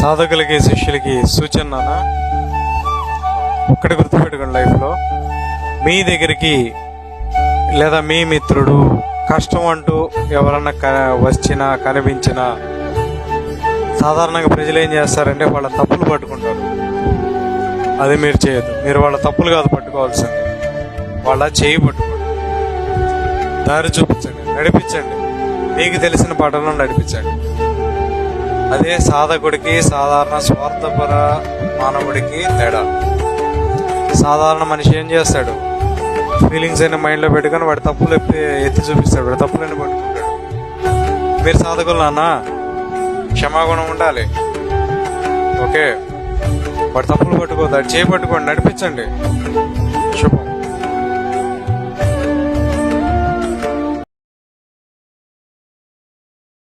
సాధకులకి శిష్యులకి సూచన ఒక్కటి గుర్తుపెట్టుకోండి, లైఫ్లో మీ దగ్గరికి లేదా మీ మిత్రుడు కష్టం అంటూ ఎవరన్నా వచ్చినా కనిపించినా సాధారణంగా ప్రజలు ఏం చేస్తారంటే వాళ్ళ తప్పులు పట్టుకుంటారు. అది మీరు చేయొద్దు. మీరు వాళ్ళ తప్పులు కాదు పట్టుకోవాల్సింది, వాళ్ళ చేయి పట్టుకోండి, దారి చూపించండి, నడిపించండి, మీకు తెలిసిన పాటలను నడిపించండి. అదే సాధకుడికి సాధారణ స్వార్థపర మానవుడికి తేడా. సాధారణ మనిషి ఏం చేస్తాడు, ఫీలింగ్స్ అయినా మైండ్లో పెట్టుకొని వాడి తప్పులు ఎత్తి చూపిస్తాడు, వాడి తప్పులన్నీ పట్టుకుంటాడు. మీరు సాధకులు నాన్న, క్షమాగుణం ఉండాలి. ఓకే, వాడి తప్పులు పట్టుకోవద్దు, అది చేపట్టుకోండి, నడిపించండి.